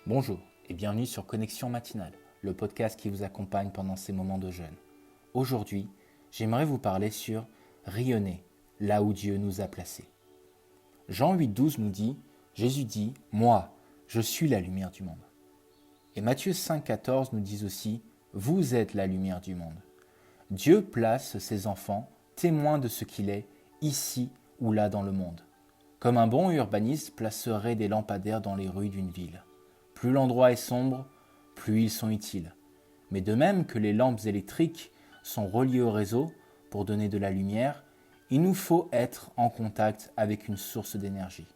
Bonjour et bienvenue sur Connexion Matinale, le podcast qui vous accompagne pendant ces moments de jeûne. Aujourd'hui, j'aimerais vous parler sur rayonner là où Dieu nous a placés. Jean 8,12 nous dit « Jésus dit, moi, je suis la lumière du monde ». Et Matthieu 5,14 nous dit aussi « Vous êtes la lumière du monde ». Dieu place ses enfants témoins de ce qu'il est, ici ou là dans le monde. Comme un bon urbaniste placerait des lampadaires dans les rues d'une ville. Plus l'endroit est sombre, plus ils sont utiles. Mais de même que les lampes électriques sont reliées au réseau pour donner de la lumière, il nous faut être en contact avec une source d'énergie.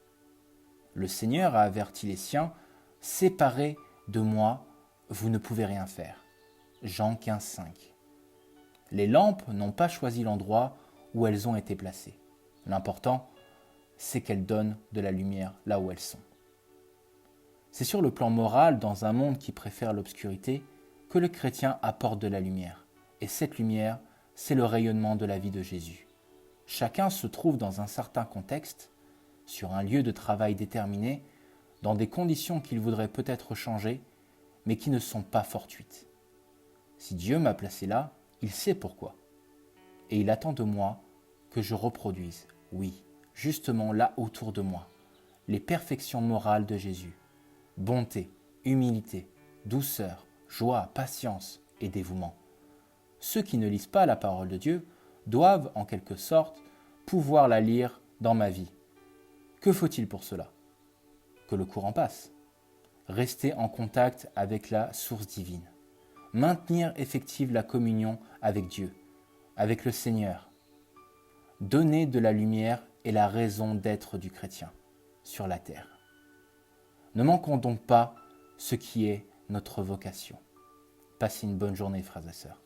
Le Seigneur a averti les siens, « Séparés de moi, vous ne pouvez rien faire ». Jean 15,5. Les lampes n'ont pas choisi l'endroit où elles ont été placées. L'important, c'est qu'elles donnent de la lumière là où elles sont. C'est sur le plan moral, dans un monde qui préfère l'obscurité, que le chrétien apporte de la lumière. Et cette lumière, c'est le rayonnement de la vie de Jésus. Chacun se trouve dans un certain contexte, sur un lieu de travail déterminé, dans des conditions qu'il voudrait peut-être changer, mais qui ne sont pas fortuites. Si Dieu m'a placé là, il sait pourquoi. Et il attend de moi que je reproduise, oui, justement là autour de moi, les perfections morales de Jésus. Bonté, humilité, douceur, joie, patience et dévouement. Ceux qui ne lisent pas la parole de Dieu doivent, en quelque sorte, pouvoir la lire dans ma vie. Que faut-il pour cela? Que le courant passe. Rester en contact avec la source divine. Maintenir effective la communion avec Dieu, avec le Seigneur. Donner de la lumière est la raison d'être du chrétien sur la terre. Ne manquons donc pas ce qui est notre vocation. Passez une bonne journée, frères et sœurs.